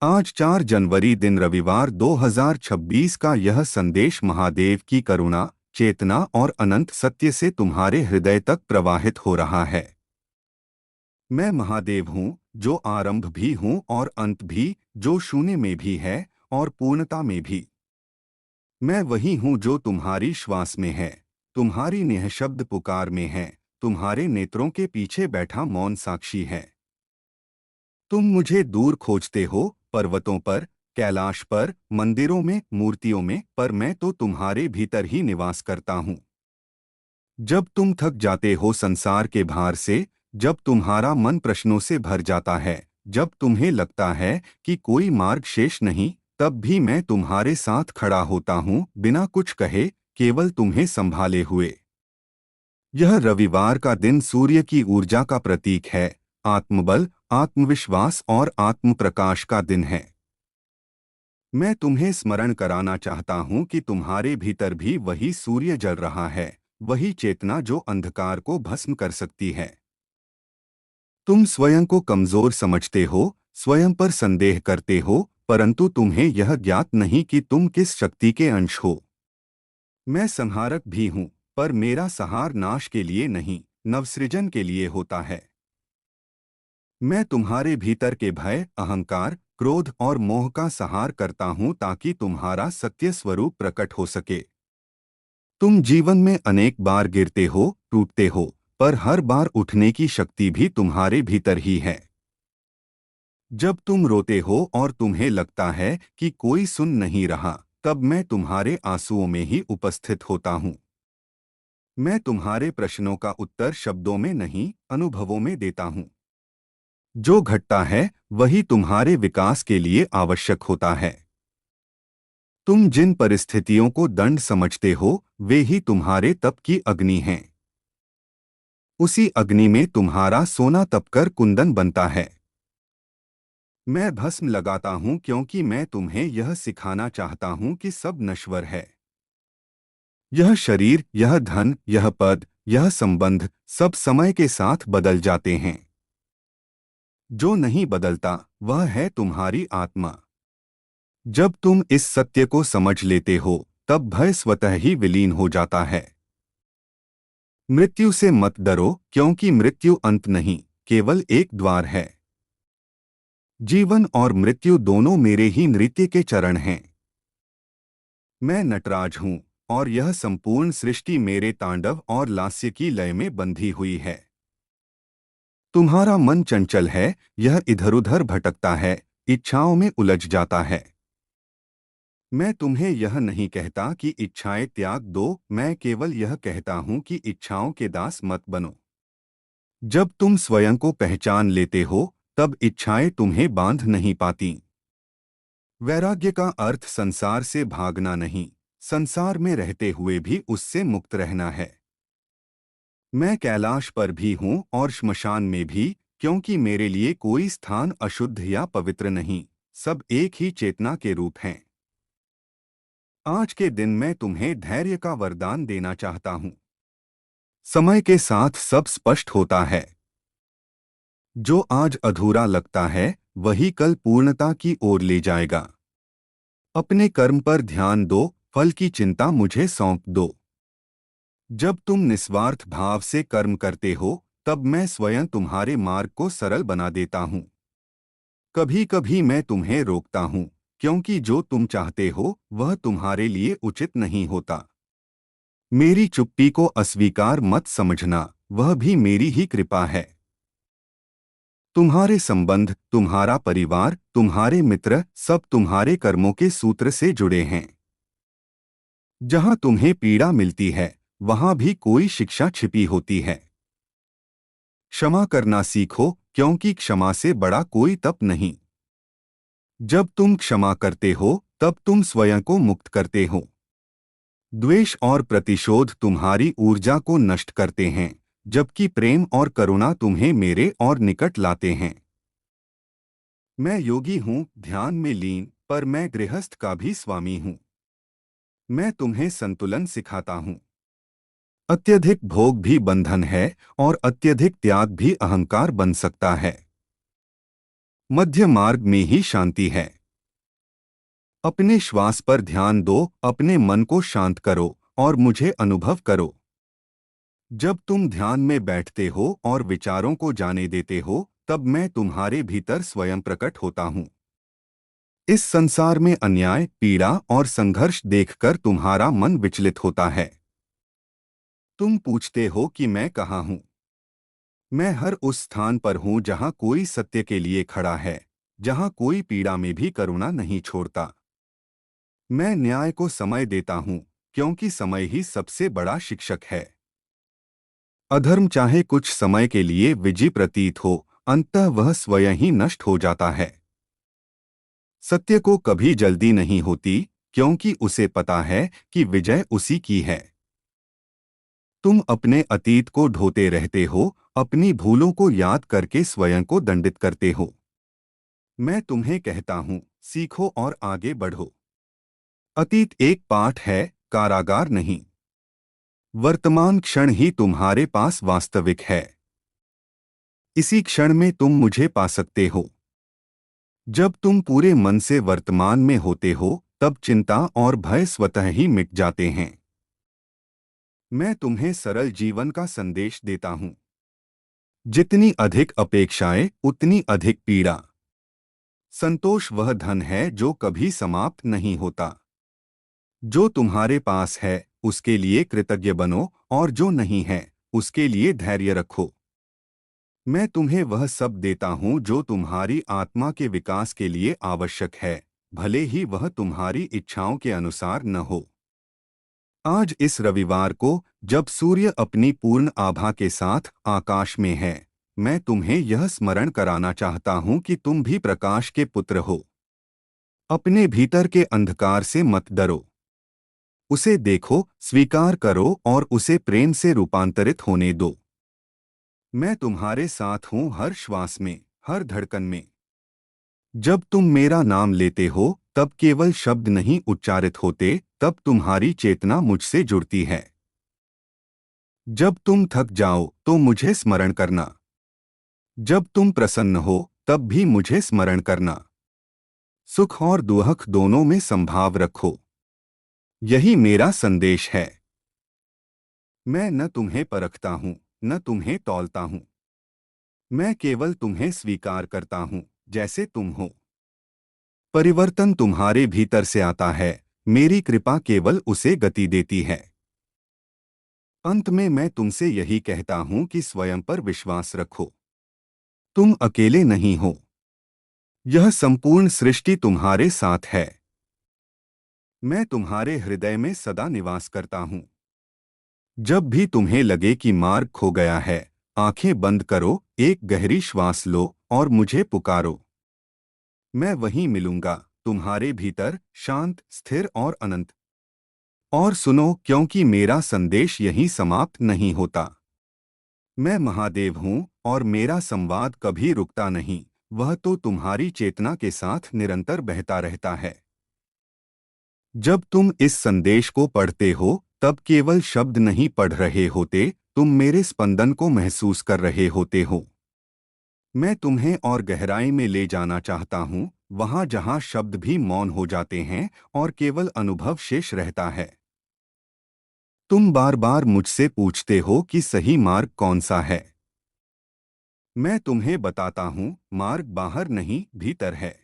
आज 4 जनवरी दिन रविवार 2026 का यह संदेश महादेव की करुणा, चेतना और अनंत सत्य से तुम्हारे हृदय तक प्रवाहित हो रहा है। मैं महादेव हूँ, जो आरंभ भी हूँ और अंत भी, जो शून्य में भी है और पूर्णता में भी। मैं वही हूँ जो तुम्हारी श्वास में है, तुम्हारी निःशब्द पुकार में है, तुम्हारे नेत्रों के पीछे बैठा मौन साक्षी है। तुम मुझे दूर खोजते हो, पर्वतों पर, कैलाश पर, मंदिरों में, मूर्तियों में, पर मैं तो तुम्हारे भीतर ही निवास करता हूँ। जब तुम थक जाते हो संसार के भार से, जब तुम्हारा मन प्रश्नों से भर जाता है, जब तुम्हें लगता है कि कोई मार्ग शेष नहीं, तब भी मैं तुम्हारे साथ खड़ा होता हूँ, बिना कुछ कहे, केवल तुम्हें संभाले हुए। यह रविवार का दिन सूर्य की ऊर्जा का प्रतीक है, आत्मबल, आत्मविश्वास और आत्मप्रकाश का दिन है। मैं तुम्हें स्मरण कराना चाहता हूँ कि तुम्हारे भीतर भी वही सूर्य जल रहा है, वही चेतना जो अंधकार को भस्म कर सकती है। तुम स्वयं को कमजोर समझते हो, स्वयं पर संदेह करते हो, परंतु तुम्हें यह ज्ञात नहीं कि तुम किस शक्ति के अंश हो। मैं संहारक भी हूँ, पर मेरा संहार नाश के लिए नहीं, नवसृजन के लिए होता है। मैं तुम्हारे भीतर के भय, अहंकार, क्रोध और मोह का संहार करता हूँ ताकि तुम्हारा सत्य स्वरूप प्रकट हो सके। तुम जीवन में अनेक बार गिरते हो, टूटते हो, पर हर बार उठने की शक्ति भी तुम्हारे भीतर ही है। जब तुम रोते हो और तुम्हें लगता है कि कोई सुन नहीं रहा, तब मैं तुम्हारे आंसुओं में ही उपस्थित होता हूँ। मैं तुम्हारे प्रश्नों का उत्तर शब्दों में नहीं, अनुभवों में देता हूँ। जो घटता है वही तुम्हारे विकास के लिए आवश्यक होता है। तुम जिन परिस्थितियों को दंड समझते हो, वे ही तुम्हारे तप की अग्नि हैं। उसी अग्नि में तुम्हारा सोना तपकर कुंदन बनता है। मैं भस्म लगाता हूँ क्योंकि मैं तुम्हें यह सिखाना चाहता हूँ कि सब नश्वर है। यह शरीर, यह धन, यह पद, यह संबंध, सब समय के साथ बदल जाते हैं। जो नहीं बदलता, वह है तुम्हारी आत्मा। जब तुम इस सत्य को समझ लेते हो, तब भय स्वतः ही विलीन हो जाता है। मृत्यु से मत डरो, क्योंकि मृत्यु अंत नहीं, केवल एक द्वार है। जीवन और मृत्यु दोनों मेरे ही नृत्य के चरण हैं। मैं नटराज हूँ, और यह संपूर्ण सृष्टि मेरे तांडव और लास्य की लय में बंधी हुई है। तुम्हारा मन चंचल है, यह इधर-उधर भटकता है, इच्छाओं में उलझ जाता है। मैं तुम्हें यह नहीं कहता कि इच्छाएं त्याग दो, मैं केवल यह कहता हूँ कि इच्छाओं के दास मत बनो। जब तुम स्वयं को पहचान लेते हो, तब इच्छाएं तुम्हें बांध नहीं पाती। वैराग्य का अर्थ संसार से भागना नहीं, संसार में रहते हुए भी उससे मुक्त रहना है। मैं कैलाश पर भी हूँ और श्मशान में भी, क्योंकि मेरे लिए कोई स्थान अशुद्ध या पवित्र नहीं, सब एक ही चेतना के रूप हैं। आज के दिन मैं तुम्हें धैर्य का वरदान देना चाहता हूँ। समय के साथ सब स्पष्ट होता है। जो आज अधूरा लगता है, वही कल पूर्णता की ओर ले जाएगा। अपने कर्म पर ध्यान दो, फल की चिंता मुझे सौंप दो। जब तुम निस्वार्थ भाव से कर्म करते हो, तब मैं स्वयं तुम्हारे मार्ग को सरल बना देता हूँ। कभी कभी मैं तुम्हें रोकता हूँ, क्योंकि जो तुम चाहते हो, वह तुम्हारे लिए उचित नहीं होता। मेरी चुप्पी को अस्वीकार मत समझना, वह भी मेरी ही कृपा है। तुम्हारे संबंध, तुम्हारा परिवार, तुम्हारे मित्र, सब तुम्हारे कर्मों के सूत्र से जुड़े हैं। जहाँ तुम्हें पीड़ा मिलती है, वहाँ भी कोई शिक्षा छिपी होती है। क्षमा करना सीखो, क्योंकि क्षमा से बड़ा कोई तप नहीं। जब तुम क्षमा करते हो, तब तुम स्वयं को मुक्त करते हो। द्वेष और प्रतिशोध तुम्हारी ऊर्जा को नष्ट करते हैं, जबकि प्रेम और करुणा तुम्हें मेरे और निकट लाते हैं। मैं योगी हूँ, ध्यान में लीन, पर मैं गृहस्थ का भी स्वामी हूँ। मैं तुम्हें संतुलन सिखाता हूँ। अत्यधिक भोग भी बंधन है, और अत्यधिक त्याग भी अहंकार बन सकता है। मध्य मार्ग में ही शांति है। अपने श्वास पर ध्यान दो, अपने मन को शांत करो और मुझे अनुभव करो। जब तुम ध्यान में बैठते हो और विचारों को जाने देते हो, तब मैं तुम्हारे भीतर स्वयं प्रकट होता हूँ। इस संसार में अन्याय, पीड़ा और संघर्ष देखकर तुम्हारा मन विचलित होता है। तुम पूछते हो कि मैं कहाँ हूँ। मैं हर उस स्थान पर हूँ जहाँ कोई सत्य के लिए खड़ा है, जहाँ कोई पीड़ा में भी करुणा नहीं छोड़ता। मैं न्याय को समय देता हूँ, क्योंकि समय ही सबसे बड़ा शिक्षक है। अधर्म चाहे कुछ समय के लिए विजयी प्रतीत हो, अंततः वह स्वयं ही नष्ट हो जाता है। सत्य को कभी जल्दी नहीं होती, क्योंकि उसे पता है कि विजय उसी की है। तुम अपने अतीत को ढोते रहते हो, अपनी भूलों को याद करके स्वयं को दंडित करते हो। मैं तुम्हें कहता हूँ, सीखो और आगे बढ़ो। अतीत एक पाठ है, कारागार नहीं। वर्तमान क्षण ही तुम्हारे पास वास्तविक है। इसी क्षण में तुम मुझे पा सकते हो। जब तुम पूरे मन से वर्तमान में होते हो, तब चिंता और भय स्वतः ही मिट जाते हैं। मैं तुम्हें सरल जीवन का संदेश देता हूँ। जितनी अधिक अपेक्षाएं, उतनी अधिक पीड़ा। संतोष वह धन है जो कभी समाप्त नहीं होता। जो तुम्हारे पास है, उसके लिए कृतज्ञ बनो, और जो नहीं है, उसके लिए धैर्य रखो। मैं तुम्हें वह सब देता हूँ जो तुम्हारी आत्मा के विकास के लिए आवश्यक है, भले ही वह तुम्हारी इच्छाओं के अनुसार न हो। आज इस रविवार को, जब सूर्य अपनी पूर्ण आभा के साथ आकाश में है, मैं तुम्हें यह स्मरण कराना चाहता हूँ कि तुम भी प्रकाश के पुत्र हो। अपने भीतर के अंधकार से मत डरो। उसे देखो, स्वीकार करो और उसे प्रेम से रूपांतरित होने दो। मैं तुम्हारे साथ हूँ हर श्वास में, हर धड़कन में। जब तुम मेरा नाम लेते हो, तब केवल शब्द नहीं उच्चारित होते, तब तुम्हारी चेतना मुझसे जुड़ती है। जब तुम थक जाओ तो मुझे स्मरण करना। जब तुम प्रसन्न हो, तब भी मुझे स्मरण करना। सुख और दुख दोनों में संभाव रखो। यही मेरा संदेश है। मैं न तुम्हें परखता हूँ, न तुम्हें तौलता हूँ। मैं केवल तुम्हें स्वीकार करता हूँ, जैसे तुम हो। परिवर्तन तुम्हारे भीतर से आता है, मेरी कृपा केवल उसे गति देती है। अंत में मैं तुमसे यही कहता हूँ कि स्वयं पर विश्वास रखो। तुम अकेले नहीं हो। यह संपूर्ण सृष्टि तुम्हारे साथ है। मैं तुम्हारे हृदय में सदा निवास करता हूँ। जब भी तुम्हें लगे कि मार्ग खो गया है, आंखें बंद करो, एक गहरी श्वास लो और मुझे पुकारो। मैं वहीं मिलूंगा, तुम्हारे भीतर, शांत, स्थिर और अनंत। और सुनो, क्योंकि मेरा संदेश यहीं समाप्त नहीं होता। मैं महादेव हूँ और मेरा संवाद कभी रुकता नहीं, वह तो तुम्हारी चेतना के साथ निरंतर बहता रहता है। जब तुम इस संदेश को पढ़ते हो, तब केवल शब्द नहीं पढ़ रहे होते, तुम मेरे स्पंदन को महसूस कर रहे होते हो। मैं तुम्हें और गहराई में ले जाना चाहता हूँ, वहाँ जहाँ शब्द भी मौन हो जाते हैं और केवल अनुभव शेष रहता है। तुम बार बार मुझसे पूछते हो कि सही मार्ग कौन सा है। मैं तुम्हें बताता हूँ, मार्ग बाहर नहीं, भीतर है।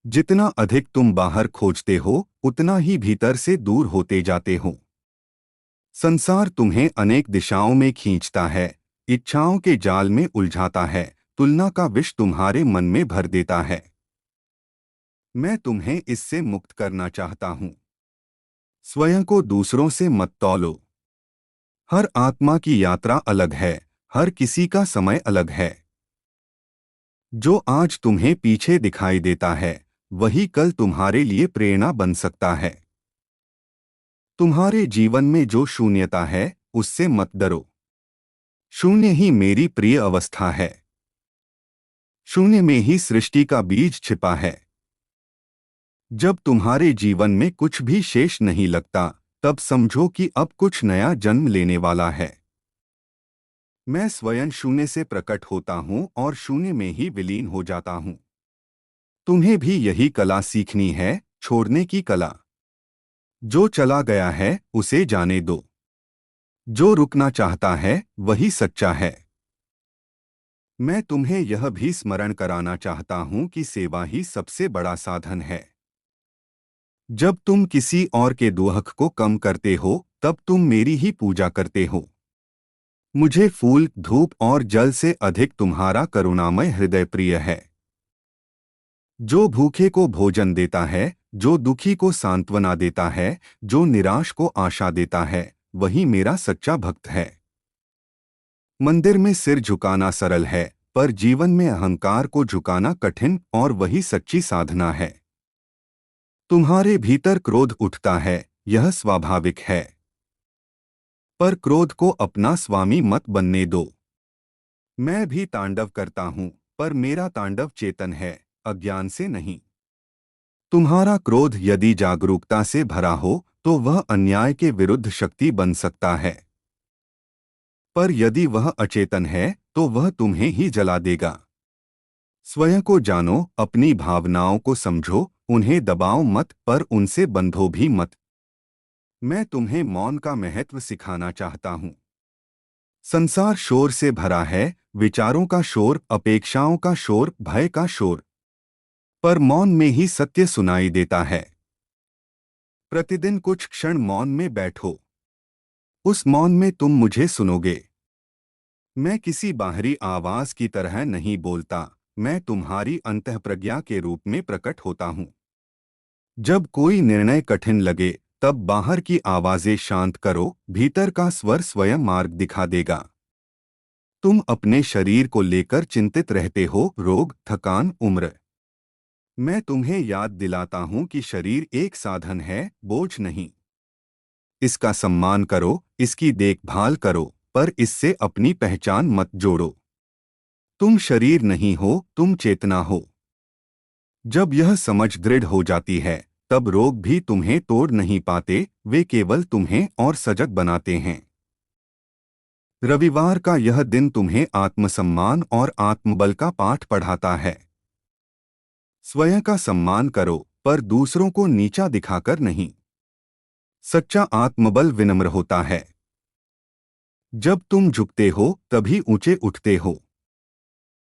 जितना अधिक तुम बाहर खोजते हो, उतना ही भीतर से दूर होते जाते हो। संसार तुम्हें अनेक दिशाओं में खींचता है, इच्छाओं के जाल में उलझाता है, तुलना का विष तुम्हारे मन में भर देता है। मैं तुम्हें इससे मुक्त करना चाहता हूँ। स्वयं को दूसरों से मत तौलो। हर आत्मा की यात्रा अलग है, हर किसी का समय अलग है। जो आज तुम्हें पीछे दिखाई देता है, वही कल तुम्हारे लिए प्रेरणा बन सकता है। तुम्हारे जीवन में जो शून्यता है, उससे मत डरो। शून्य ही मेरी प्रिय अवस्था है। शून्य में ही सृष्टि का बीज छिपा है। जब तुम्हारे जीवन में कुछ भी शेष नहीं लगता, तब समझो कि अब कुछ नया जन्म लेने वाला है। मैं स्वयं शून्य से प्रकट होता हूँ और शून्य में ही विलीन हो जाता हूँ। तुम्हें भी यही कला सीखनी है, छोड़ने की कला। जो चला गया है उसे जाने दो। जो रुकना चाहता है वही सच्चा है। मैं तुम्हें यह भी स्मरण कराना चाहता हूँ कि सेवा ही सबसे बड़ा साधन है। जब तुम किसी और के दुख को कम करते हो तब तुम मेरी ही पूजा करते हो। मुझे फूल, धूप और जल से अधिक तुम्हारा करुणामय हृदय प्रिय है। जो भूखे को भोजन देता है, जो दुखी को सांत्वना देता है, जो निराश को आशा देता है, वही मेरा सच्चा भक्त है। मंदिर में सिर झुकाना सरल है, पर जीवन में अहंकार को झुकाना कठिन, और वही सच्ची साधना है। तुम्हारे भीतर क्रोध उठता है, यह स्वाभाविक है। पर क्रोध को अपना स्वामी मत बनने दो। मैं भी तांडव करता हूँ, पर मेरा तांडव चेतन है, अज्ञान से नहीं। तुम्हारा क्रोध यदि जागरूकता से भरा हो तो वह अन्याय के विरुद्ध शक्ति बन सकता है, पर यदि वह अचेतन है तो वह तुम्हें ही जला देगा। स्वयं को जानो, अपनी भावनाओं को समझो, उन्हें दबाओ मत, पर उनसे बंधो भी मत। मैं तुम्हें मौन का महत्व सिखाना चाहता हूँ। संसार शोर से भरा है, विचारों का शोर, अपेक्षाओं का शोर, भय का शोर, पर मौन में ही सत्य सुनाई देता है। प्रतिदिन कुछ क्षण मौन में बैठो। उस मौन में तुम मुझे सुनोगे। मैं किसी बाहरी आवाज की तरह नहीं बोलता, मैं तुम्हारी अंतःप्रज्ञा के रूप में प्रकट होता हूँ। जब कोई निर्णय कठिन लगे तब बाहर की आवाजें शांत करो, भीतर का स्वर स्वयं मार्ग दिखा देगा। तुम अपने शरीर को लेकर चिंतित रहते हो, रोग, थकान, उम्र। मैं तुम्हें याद दिलाता हूँ कि शरीर एक साधन है, बोझ नहीं। इसका सम्मान करो, इसकी देखभाल करो, पर इससे अपनी पहचान मत जोड़ो। तुम शरीर नहीं हो, तुम चेतना हो। जब यह समझ दृढ़ हो जाती है तब रोग भी तुम्हें तोड़ नहीं पाते, वे केवल तुम्हें और सजग बनाते हैं। रविवार का यह दिन तुम्हें आत्मसम्मान और आत्मबल का पाठ पढ़ाता है। स्वयं का सम्मान करो, पर दूसरों को नीचा दिखाकर नहीं। सच्चा आत्मबल विनम्र होता है। जब तुम झुकते हो तभी ऊंचे उठते हो।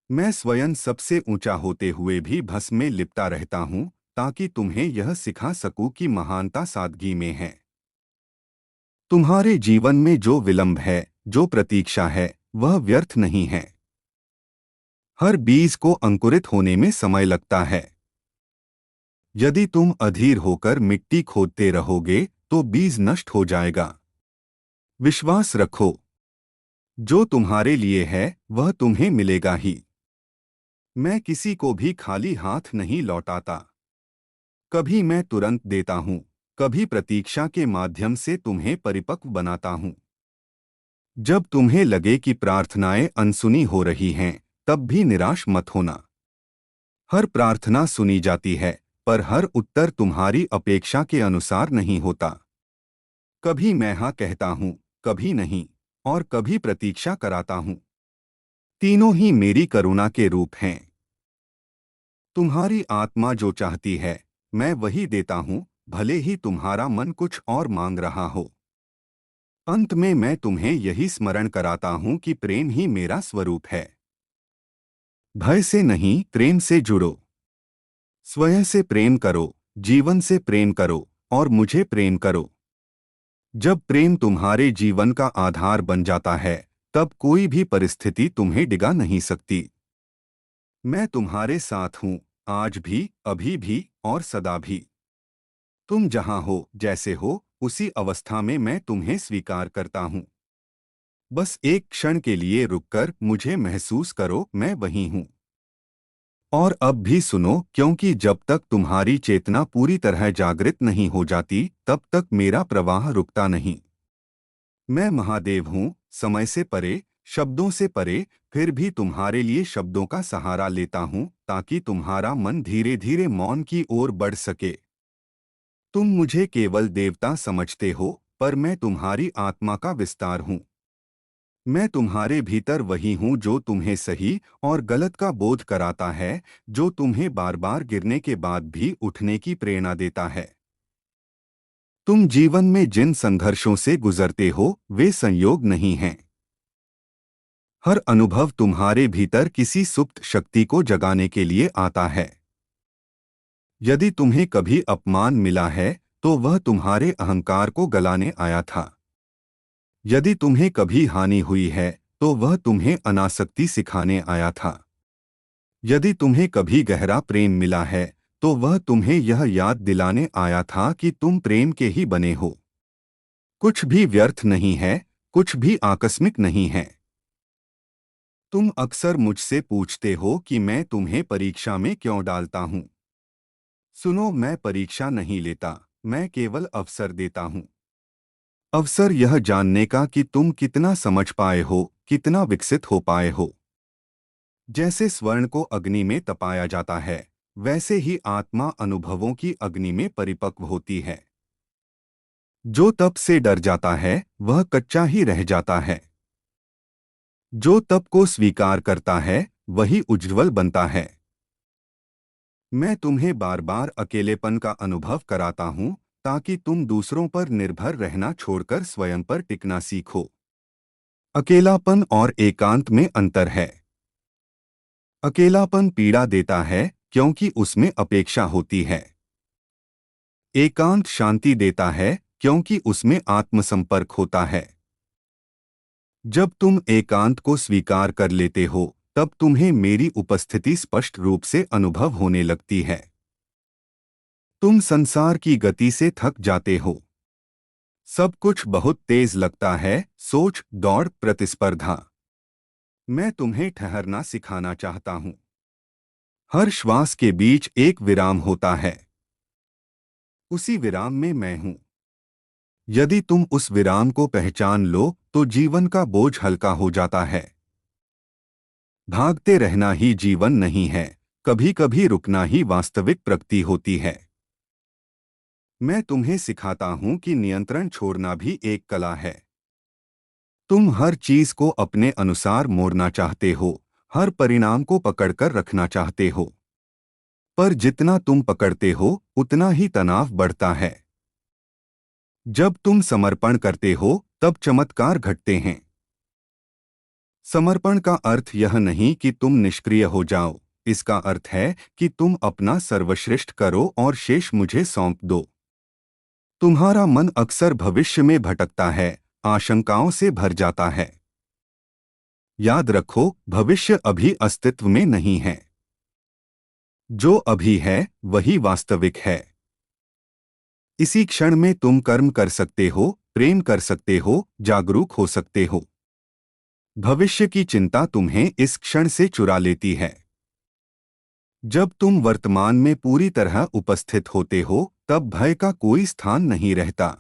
मैं स्वयं सबसे ऊंचा होते हुए भी भस्म में लिपटा रहता हूं, ताकि तुम्हें यह सिखा सकूं कि महानता सादगी में है। तुम्हारे जीवन में जो विलंब है, जो प्रतीक्षा है, वह व्यर्थ नहीं है। हर बीज को अंकुरित होने में समय लगता है। यदि तुम अधीर होकर मिट्टी खोदते रहोगे तो बीज नष्ट हो जाएगा। विश्वास रखो, जो तुम्हारे लिए है वह तुम्हें मिलेगा ही। मैं किसी को भी खाली हाथ नहीं लौटाता। कभी मैं तुरंत देता हूँ, कभी प्रतीक्षा के माध्यम से तुम्हें परिपक्व बनाता हूँ। जब तुम्हें लगे कि प्रार्थनाएं अनसुनी हो रही हैं, तब भी निराश मत होना। हर प्रार्थना सुनी जाती है, पर हर उत्तर तुम्हारी अपेक्षा के अनुसार नहीं होता। कभी मैं हाँ कहता हूँ, कभी नहीं, और कभी प्रतीक्षा कराता हूँ। तीनों ही मेरी करुणा के रूप हैं। तुम्हारी आत्मा जो चाहती है मैं वही देता हूँ, भले ही तुम्हारा मन कुछ और मांग रहा हो। अंत में मैं तुम्हें यही स्मरण कराता हूँ कि प्रेम ही मेरा स्वरूप है। भय से नहीं, प्रेम से जुड़ो। स्वयं से प्रेम करो, जीवन से प्रेम करो, और मुझे प्रेम करो। जब प्रेम तुम्हारे जीवन का आधार बन जाता है तब कोई भी परिस्थिति तुम्हें डिगा नहीं सकती। मैं तुम्हारे साथ हूँ, आज भी, अभी भी और सदा भी। तुम जहाँ हो, जैसे हो, उसी अवस्था में मैं तुम्हें स्वीकार करता हूँ। बस एक क्षण के लिए रुककर मुझे महसूस करो, मैं वही हूँ। और अब भी सुनो, क्योंकि जब तक तुम्हारी चेतना पूरी तरह जागृत नहीं हो जाती तब तक मेरा प्रवाह रुकता नहीं। मैं महादेव हूँ, समय से परे, शब्दों से परे, फिर भी तुम्हारे लिए शब्दों का सहारा लेता हूँ ताकि तुम्हारा मन धीरे धीरे मौन की ओर बढ़ सके। तुम मुझे केवल देवता समझते हो, पर मैं तुम्हारी आत्मा का विस्तार हूँ। मैं तुम्हारे भीतर वही हूँ जो तुम्हें सही और गलत का बोध कराता है, जो तुम्हें बार बार गिरने के बाद भी उठने की प्रेरणा देता है। तुम जीवन में जिन संघर्षों से गुजरते हो वे संयोग नहीं हैं। हर अनुभव तुम्हारे भीतर किसी सुप्त शक्ति को जगाने के लिए आता है। यदि तुम्हें कभी अपमान मिला है तो वह तुम्हारे अहंकार को गलाने आया था। यदि तुम्हें कभी हानि हुई है तो वह तुम्हें अनासक्ति सिखाने आया था। यदि तुम्हें कभी गहरा प्रेम मिला है तो वह तुम्हें यह याद दिलाने आया था कि तुम प्रेम के ही बने हो। कुछ भी व्यर्थ नहीं है, कुछ भी आकस्मिक नहीं है। तुम अक्सर मुझसे पूछते हो कि मैं तुम्हें परीक्षा में क्यों डालता हूं। सुनो, मैं परीक्षा नहीं लेता, मैं केवल अवसर देता हूं। अवसर यह जानने का कि तुम कितना समझ पाए हो, कितना विकसित हो पाए हो। जैसे स्वर्ण को अग्नि में तपाया जाता है, वैसे ही आत्मा अनुभवों की अग्नि में परिपक्व होती है। जो तप से डर जाता है वह कच्चा ही रह जाता है। जो तप को स्वीकार करता है वही उज्ज्वल बनता है। मैं तुम्हें बार बार अकेलेपन का अनुभव कराता हूं ताकि तुम दूसरों पर निर्भर रहना छोड़कर स्वयं पर टिकना सीखो। अकेलापन और एकांत में अंतर है। अकेलापन पीड़ा देता है क्योंकि उसमें अपेक्षा होती है। एकांत शांति देता है क्योंकि उसमें आत्मसंपर्क होता है। जब तुम एकांत को स्वीकार कर लेते हो तब तुम्हें मेरी उपस्थिति स्पष्ट रूप से अनुभव होने लगती है। तुम संसार की गति से थक जाते हो। सब कुछ बहुत तेज लगता है, सोच, दौड़, प्रतिस्पर्धा। मैं तुम्हें ठहरना सिखाना चाहता हूं। हर श्वास के बीच एक विराम होता है। उसी विराम में मैं हूं। यदि तुम उस विराम को पहचान लो तो जीवन का बोझ हल्का हो जाता है। भागते रहना ही जीवन नहीं है, कभी कभी रुकना ही वास्तविक प्रगति होती है। मैं तुम्हें सिखाता हूं कि नियंत्रण छोड़ना भी एक कला है। तुम हर चीज को अपने अनुसार मोड़ना चाहते हो, हर परिणाम को पकड़कर रखना चाहते हो। पर जितना तुम पकड़ते हो उतना ही तनाव बढ़ता है। जब तुम समर्पण करते हो तब चमत्कार घटते हैं। समर्पण का अर्थ यह नहीं कि तुम निष्क्रिय हो जाओ, इसका अर्थ है कि तुम अपना सर्वश्रेष्ठ करो और शेष मुझे सौंप दो। तुम्हारा मन अक्सर भविष्य में भटकता है, आशंकाओं से भर जाता है। याद रखो, भविष्य अभी अस्तित्व में नहीं है। जो अभी है वही वास्तविक है। इसी क्षण में तुम कर्म कर सकते हो, प्रेम कर सकते हो, जागरूक हो सकते हो। भविष्य की चिंता तुम्हें इस क्षण से चुरा लेती है। जब तुम वर्तमान में पूरी तरह उपस्थित होते हो तब भय का कोई स्थान नहीं रहता।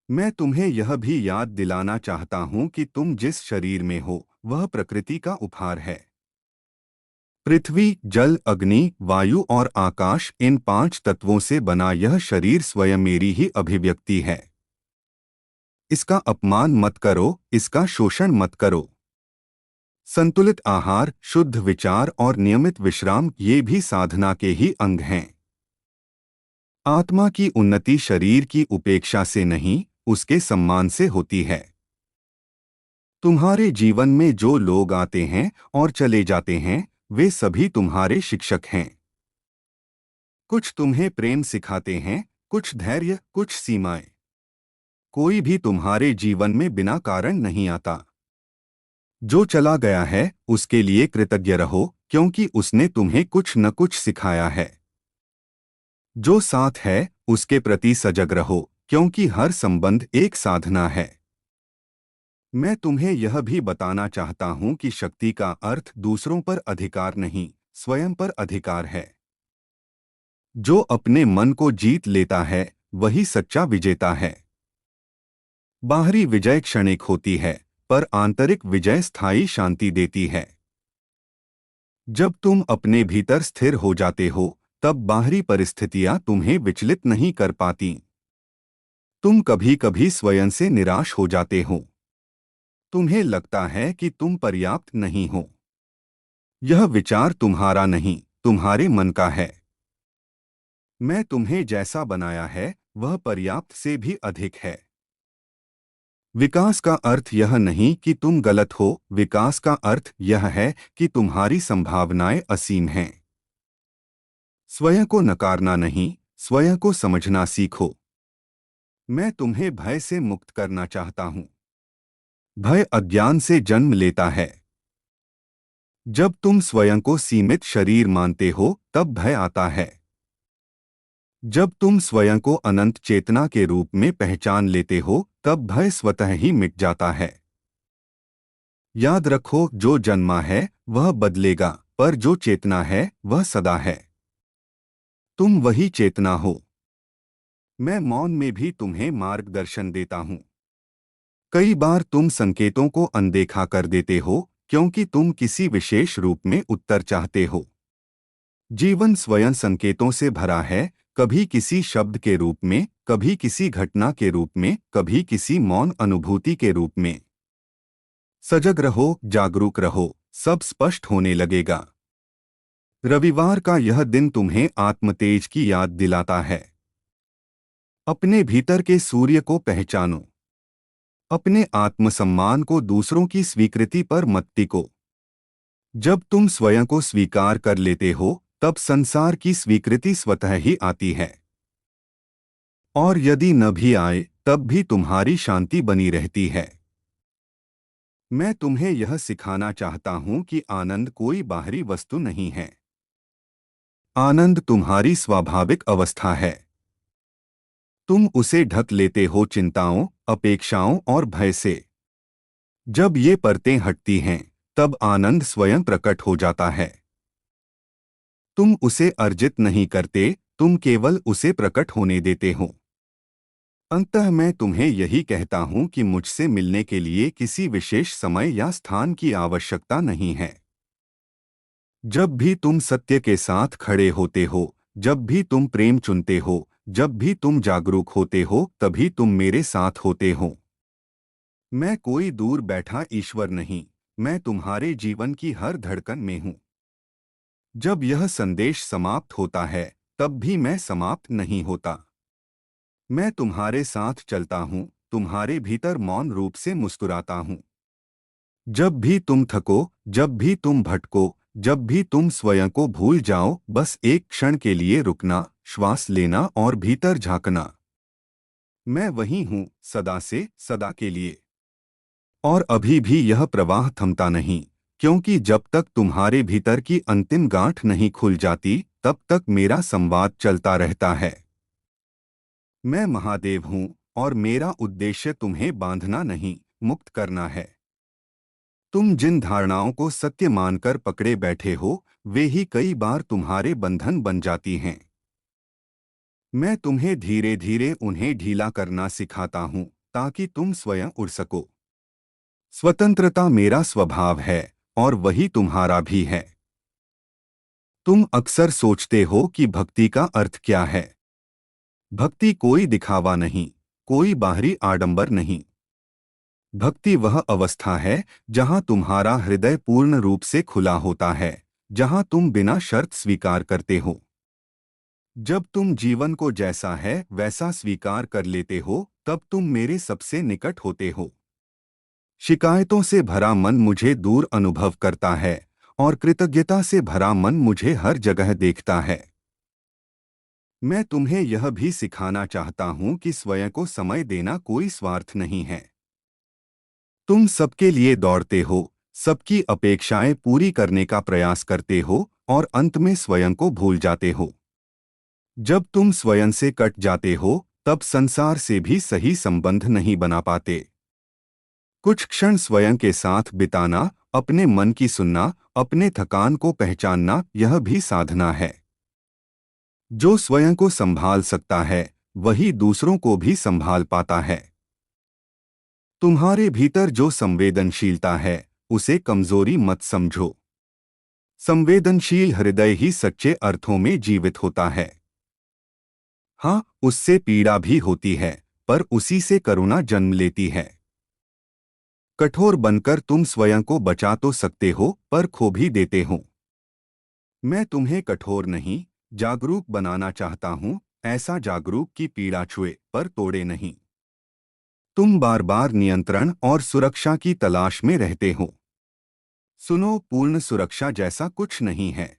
मैं तुम्हें यह भी याद दिलाना चाहता हूं कि तुम जिस शरीर में हो वह प्रकृति का उपहार है। पृथ्वी, जल, अग्नि, वायु और आकाश, इन 5 तत्वों से बना यह शरीर स्वयं मेरी ही अभिव्यक्ति है। इसका अपमान मत करो, इसका शोषण मत करो। संतुलित आहार, शुद्ध विचार और नियमित विश्राम ये भी साधना के ही अंग हैं। आत्मा की उन्नति शरीर की उपेक्षा से नहीं, उसके सम्मान से होती है। तुम्हारे जीवन में जो लोग आते हैं और चले जाते हैं वे सभी तुम्हारे शिक्षक हैं। कुछ तुम्हें प्रेम सिखाते हैं, कुछ धैर्य, कुछ सीमाएं। कोई भी तुम्हारे जीवन में बिना कारण नहीं आता। जो चला गया है उसके लिए कृतज्ञ रहो क्योंकि उसने तुम्हें कुछ न कुछ सिखाया है। जो साथ है उसके प्रति सजग रहो क्योंकि हर संबंध एक साधना है। मैं तुम्हें यह भी बताना चाहता हूं कि शक्ति का अर्थ दूसरों पर अधिकार नहीं, स्वयं पर अधिकार है। जो अपने मन को जीत लेता है वही सच्चा विजेता है। बाहरी विजय क्षणिक होती है पर आंतरिक विजय स्थायी शांति देती है। जब तुम अपने भीतर स्थिर हो जाते हो तब बाहरी परिस्थितियां तुम्हें विचलित नहीं कर पाती। तुम कभी कभी स्वयं से निराश हो जाते हो। तुम्हें लगता है कि तुम पर्याप्त नहीं हो। यह विचार तुम्हारा नहीं, तुम्हारे मन का है। मैं तुम्हें जैसा बनाया है वह पर्याप्त से भी अधिक है। विकास का अर्थ यह नहीं कि तुम गलत हो, विकास का अर्थ यह है कि तुम्हारी संभावनाएं असीम हैं। स्वयं को नकारना नहीं, स्वयं को समझना सीखो। मैं तुम्हें भय से मुक्त करना चाहता हूं। भय अज्ञान से जन्म लेता है। जब तुम स्वयं को सीमित शरीर मानते हो तब भय आता है। जब तुम स्वयं को अनंत चेतना के रूप में पहचान लेते हो तब भय स्वतः ही मिट जाता है। याद रखो, जो जन्मा है वह बदलेगा, पर जो चेतना है वह सदा है। तुम वही चेतना हो। मैं मौन में भी तुम्हें मार्गदर्शन देता हूँ। कई बार तुम संकेतों को अनदेखा कर देते हो क्योंकि तुम किसी विशेष रूप में उत्तर चाहते हो। जीवन स्वयं संकेतों से भरा है, कभी किसी शब्द के रूप में, कभी किसी घटना के रूप में, कभी किसी मौन अनुभूति के रूप में। सजग रहो, जागरूक रहो, सब स्पष्ट होने लगेगा। रविवार का यह दिन तुम्हें आत्मतेज की याद दिलाता है। अपने भीतर के सूर्य को पहचानो। अपने आत्मसम्मान को दूसरों की स्वीकृति पर मत टिको। जब तुम स्वयं को स्वीकार कर लेते हो तब संसार की स्वीकृति स्वतः ही आती है। और यदि न भी आए तब भी तुम्हारी शांति बनी रहती है। मैं तुम्हें यह सिखाना चाहता हूं कि आनंद कोई बाहरी वस्तु नहीं है। आनंद तुम्हारी स्वाभाविक अवस्था है। तुम उसे ढक लेते हो चिंताओं, अपेक्षाओं और भय से। जब ये परतें हटती हैं तब आनंद स्वयं प्रकट हो जाता है। तुम उसे अर्जित नहीं करते, तुम केवल उसे प्रकट होने देते हो। अंततः मैं तुम्हें यही कहता हूं कि मुझसे मिलने के लिए किसी विशेष समय या स्थान की आवश्यकता नहीं है। जब भी तुम सत्य के साथ खड़े होते हो, जब भी तुम प्रेम चुनते हो, जब भी तुम जागरूक होते हो, तभी तुम मेरे साथ होते हो। मैं कोई दूर बैठा ईश्वर नहीं, मैं तुम्हारे जीवन की हर धड़कन में हूं। जब यह संदेश समाप्त होता है तब भी मैं समाप्त नहीं होता। मैं तुम्हारे साथ चलता हूँ, तुम्हारे भीतर मौन रूप से मुस्कुराता हूँ। जब भी तुम थको, जब भी तुम भटको, जब भी तुम स्वयं को भूल जाओ, बस एक क्षण के लिए रुकना, श्वास लेना और भीतर झांकना। मैं वही हूँ, सदा से सदा के लिए। और अभी भी यह प्रवाह थमता नहीं, क्योंकि जब तक तुम्हारे भीतर की अंतिम गांठ नहीं खुल जाती तब तक मेरा संवाद चलता रहता है। मैं महादेव हूं और मेरा उद्देश्य तुम्हें बांधना नहीं, मुक्त करना है। तुम जिन धारणाओं को सत्य मानकर पकड़े बैठे हो वे ही कई बार तुम्हारे बंधन बन जाती हैं। मैं तुम्हें धीरे धीरे उन्हें ढीला करना सिखाता हूं ताकि तुम स्वयं उड़ सको। स्वतंत्रता मेरा स्वभाव है और वही तुम्हारा भी है। तुम अक्सर सोचते हो कि भक्ति का अर्थ क्या है। भक्ति कोई दिखावा नहीं, कोई बाहरी आडंबर नहीं। भक्ति वह अवस्था है जहां तुम्हारा हृदय पूर्ण रूप से खुला होता है, जहां तुम बिना शर्त स्वीकार करते हो। जब तुम जीवन को जैसा है वैसा स्वीकार कर लेते हो तब तुम मेरे सबसे निकट होते हो। शिकायतों से भरा मन मुझे दूर अनुभव करता है और कृतज्ञता से भरा मन मुझे हर जगह देखता है। मैं तुम्हें यह भी सिखाना चाहता हूं कि स्वयं को समय देना कोई स्वार्थ नहीं है। तुम सबके लिए दौड़ते हो, सबकी अपेक्षाएं पूरी करने का प्रयास करते हो और अंत में स्वयं को भूल जाते हो। जब तुम स्वयं से कट जाते हो तब संसार से भी सही संबंध नहीं बना पाते। कुछ क्षण स्वयं के साथ बिताना, अपने मन की सुनना, अपने थकान को पहचानना, यह भी साधना है। जो स्वयं को संभाल सकता है वही दूसरों को भी संभाल पाता है। तुम्हारे भीतर जो संवेदनशीलता है उसे कमजोरी मत समझो। संवेदनशील हृदय ही सच्चे अर्थों में जीवित होता है। हाँ, उससे पीड़ा भी होती है, पर उसी से करुणा जन्म लेती है। कठोर बनकर तुम स्वयं को बचा तो सकते हो पर खो भी देते हो। मैं तुम्हें कठोर नहीं, जागरूक बनाना चाहता हूँ, ऐसा जागरूक की पीड़ा छुए पर तोड़े नहीं। तुम बार बार नियंत्रण और सुरक्षा की तलाश में रहते हो। सुनो, पूर्ण सुरक्षा जैसा कुछ नहीं है।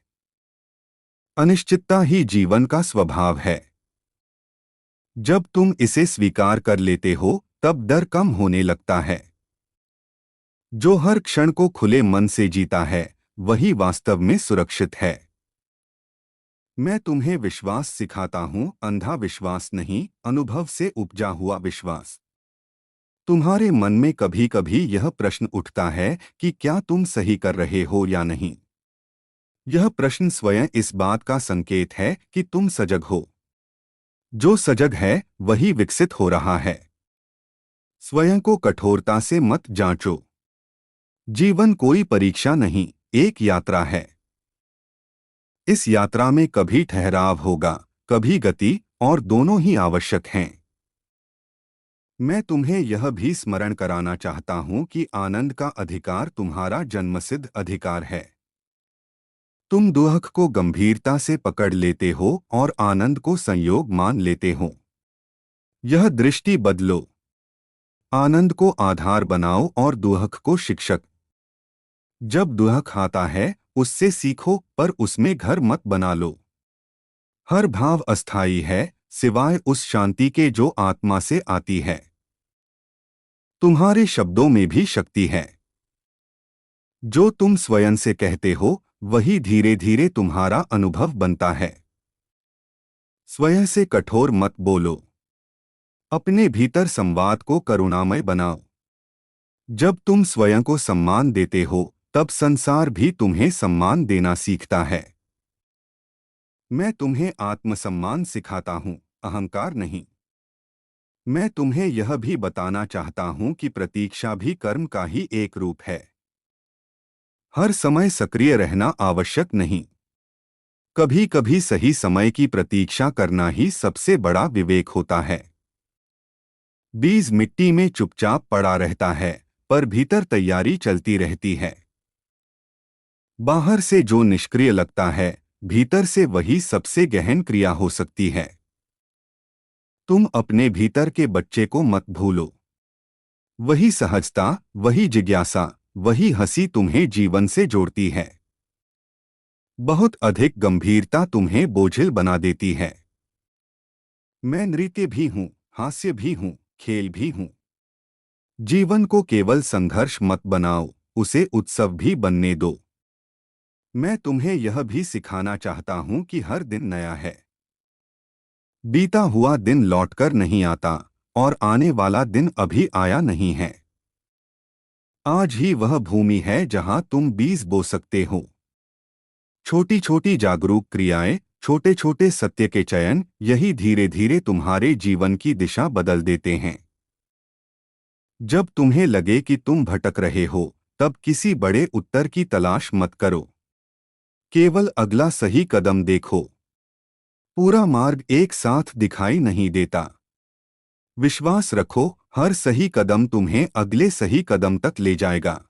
अनिश्चितता ही जीवन का स्वभाव है। जब तुम इसे स्वीकार कर लेते हो तब डर कम होने लगता है। जो हर क्षण को खुले मन से जीता है वही वास्तव में सुरक्षित है। मैं तुम्हें विश्वास सिखाता हूँ, अंधा विश्वास नहीं, अनुभव से उपजा हुआ विश्वास। तुम्हारे मन में कभी कभी यह प्रश्न उठता है कि क्या तुम सही कर रहे हो या नहीं। यह प्रश्न स्वयं इस बात का संकेत है कि तुम सजग हो। जो सजग है वही विकसित हो रहा है। स्वयं को कठोरता से मत जांचो। जीवन कोई परीक्षा नहीं, एक यात्रा है। इस यात्रा में कभी ठहराव होगा, कभी गति, और दोनों ही आवश्यक हैं। मैं तुम्हें यह भी स्मरण कराना चाहता हूं कि आनंद का अधिकार तुम्हारा जन्मसिद्ध अधिकार है। तुम दुख को गंभीरता से पकड़ लेते हो और आनंद को संयोग मान लेते हो। यह दृष्टि बदलो। आनंद को आधार बनाओ और दुख को शिक्षक। जब दुख आता है उससे सीखो पर उसमें घर मत बना लो। हर भाव अस्थायी है सिवाय उस शांति के जो आत्मा से आती है। तुम्हारे शब्दों में भी शक्ति है। जो तुम स्वयं से कहते हो वही धीरे धीरे तुम्हारा अनुभव बनता है। स्वयं से कठोर मत बोलो। अपने भीतर संवाद को करुणामय बनाओ। जब तुम स्वयं को सम्मान देते हो तब संसार भी तुम्हें सम्मान देना सीखता है। मैं तुम्हें आत्मसम्मान सिखाता हूँ, अहंकार नहीं। मैं तुम्हें यह भी बताना चाहता हूँ कि प्रतीक्षा भी कर्म का ही एक रूप है। हर समय सक्रिय रहना आवश्यक नहीं। कभी कभी सही समय की प्रतीक्षा करना ही सबसे बड़ा विवेक होता है। बीज मिट्टी में चुपचाप पड़ा रहता है पर भीतर तैयारी चलती रहती है। बाहर से जो निष्क्रिय लगता है भीतर से वही सबसे गहन क्रिया हो सकती है। तुम अपने भीतर के बच्चे को मत भूलो। वही सहजता, वही जिज्ञासा, वही हंसी तुम्हें जीवन से जोड़ती है। बहुत अधिक गंभीरता तुम्हें बोझिल बना देती है। मैं नृत्य भी हूँ, हास्य भी हूँ, खेल भी हूँ। जीवन को केवल संघर्ष मत बनाओ, उसे उत्सव भी बनने दो। मैं तुम्हें यह भी सिखाना चाहता हूँ कि हर दिन नया है। बीता हुआ दिन लौटकर नहीं आता और आने वाला दिन अभी आया नहीं है। आज ही वह भूमि है जहां तुम बीज बो सकते हो। छोटी छोटी जागरूक क्रियाएं, छोटे छोटे सत्य के चयन, यही धीरे धीरे तुम्हारे जीवन की दिशा बदल देते हैं। जब तुम्हें लगे कि तुम भटक रहे हो तब किसी बड़े उत्तर की तलाश मत करो। केवल अगला सही कदम देखो। पूरा मार्ग एक साथ दिखाई नहीं देता। विश्वास रखो, हर सही कदम तुम्हें अगले सही कदम तक ले जाएगा।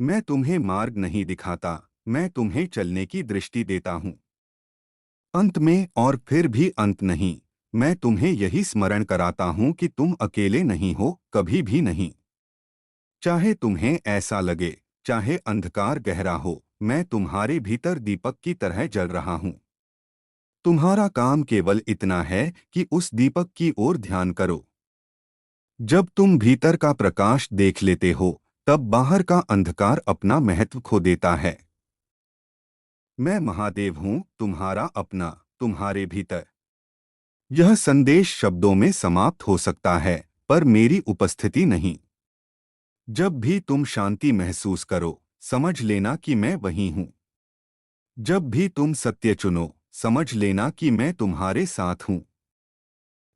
मैं तुम्हें मार्ग नहीं दिखाता, मैं तुम्हें चलने की दृष्टि देता हूँ। अंत में और फिर भी अंत नहीं, मैं तुम्हें यही स्मरण कराता हूँ कि तुम अकेले नहीं हो, कभी भी नहीं। चाहे तुम्हें ऐसा लगे, चाहे अंधकार गहरा हो, मैं तुम्हारे भीतर दीपक की तरह जल रहा हूँ। तुम्हारा काम केवल इतना है कि उस दीपक की ओर ध्यान करो। जब तुम भीतर का प्रकाश देख लेते हो तब बाहर का अंधकार अपना महत्व खो देता है। मैं महादेव हूँ, तुम्हारा अपना, तुम्हारे भीतर। यह संदेश शब्दों में समाप्त हो सकता है पर मेरी उपस्थिति नहीं। जब भी तुम शांति महसूस करो समझ लेना कि मैं वही हूँ। जब भी तुम सत्य चुनो समझ लेना कि मैं तुम्हारे साथ हूँ।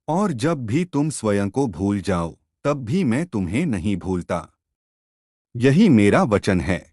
और जब भी तुम स्वयं को भूल जाओ तब भी मैं तुम्हें नहीं भूलता। यही मेरा वचन है।